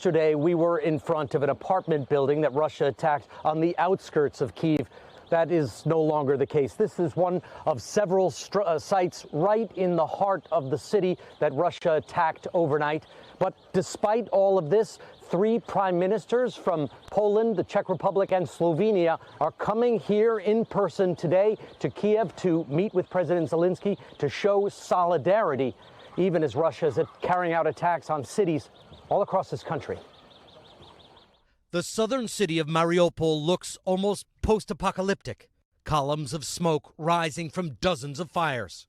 Yesterday, we were in front of an apartment building that Russia attacked on the outskirts of Kyiv. That is no longer the case. This is one of several sites right in the heart of the city that Russia attacked overnight. But despite all of this, 3 prime ministers from Poland, the Czech Republic, and Slovenia are coming here in person today to Kyiv to meet with President Zelensky to show solidarity, even as Russia is carrying out attacks on cities all across this country. The southern city of Mariupol looks almost post-apocalyptic. Columns of smoke rising from dozens of fires.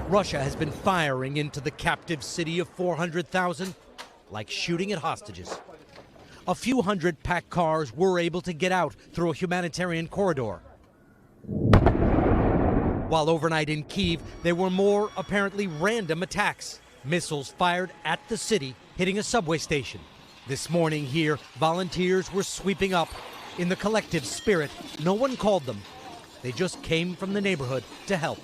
Russia has been firing into the captive city of 400,000 like shooting at hostages. A few hundred packed cars were able to get out through a humanitarian corridor. While overnight in Kyiv, there were more apparently random attacks. Missiles fired at the city, hitting a subway station. This morning here, volunteers were sweeping up. In the collective spirit, no one called them. They just came from the neighborhood to help.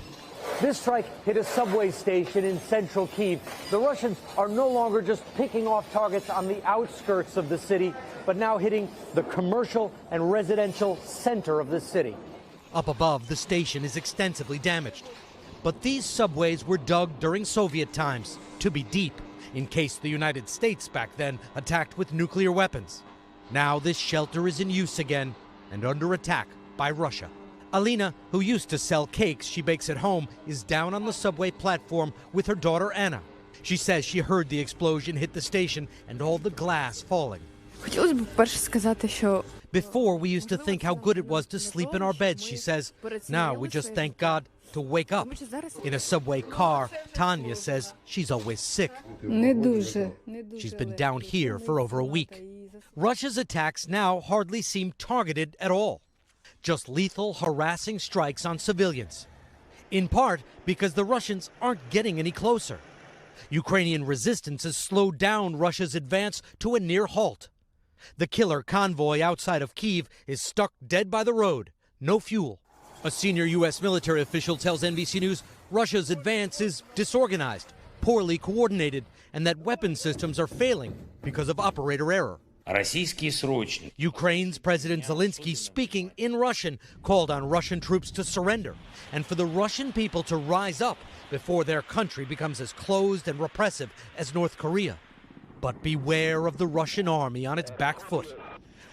This strike hit a subway station in central Kyiv. The Russians are no longer just picking off targets on the outskirts of the city, but now hitting the commercial and residential center of the city. Up above, the station is extensively damaged. But these subways were dug during Soviet times to be deep, in case the United States back then attacked with nuclear weapons. Now this shelter is in use again and under attack by Russia. Alina, who used to sell cakes she bakes at home, is down on the subway platform with her daughter Anna. She says she heard the explosion hit the station and all the glass falling. Before, we used to think how good it was to sleep in our beds, she says. Now we just thank God to wake up. In a subway car, Tanya says she's always sick. She's been down here for over a week. Russia's attacks now hardly seem targeted at all. Just lethal, harassing strikes on civilians. In part because the Russians aren't getting any closer. Ukrainian resistance has slowed down Russia's advance to a near halt. The killer convoy outside of Kyiv is stuck dead by the road, no fuel. A senior U.S. military official tells NBC News Russia's advance is disorganized, poorly coordinated, and that weapon systems are failing because of operator error. Ukraine's President Zelensky, speaking in Russian, called on Russian troops to surrender and for the Russian people to rise up before their country becomes as closed and repressive as North Korea. But beware of the Russian army on its back foot.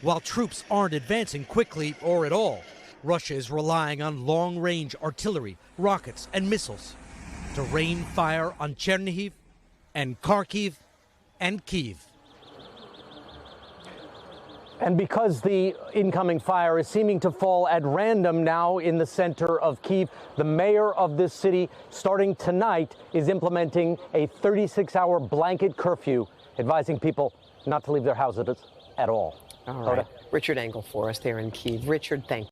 While troops aren't advancing quickly or at all, Russia is relying on long-range artillery, rockets, and missiles to rain fire on Chernihiv and Kharkiv and Kyiv. And because the incoming fire is seeming to fall at random now in the center of Kyiv, the mayor of this city, starting tonight, is implementing a 36-hour blanket curfew, advising people not to leave their houses at all. All right. Richard Engel for us there in Kyiv. Richard, thank you.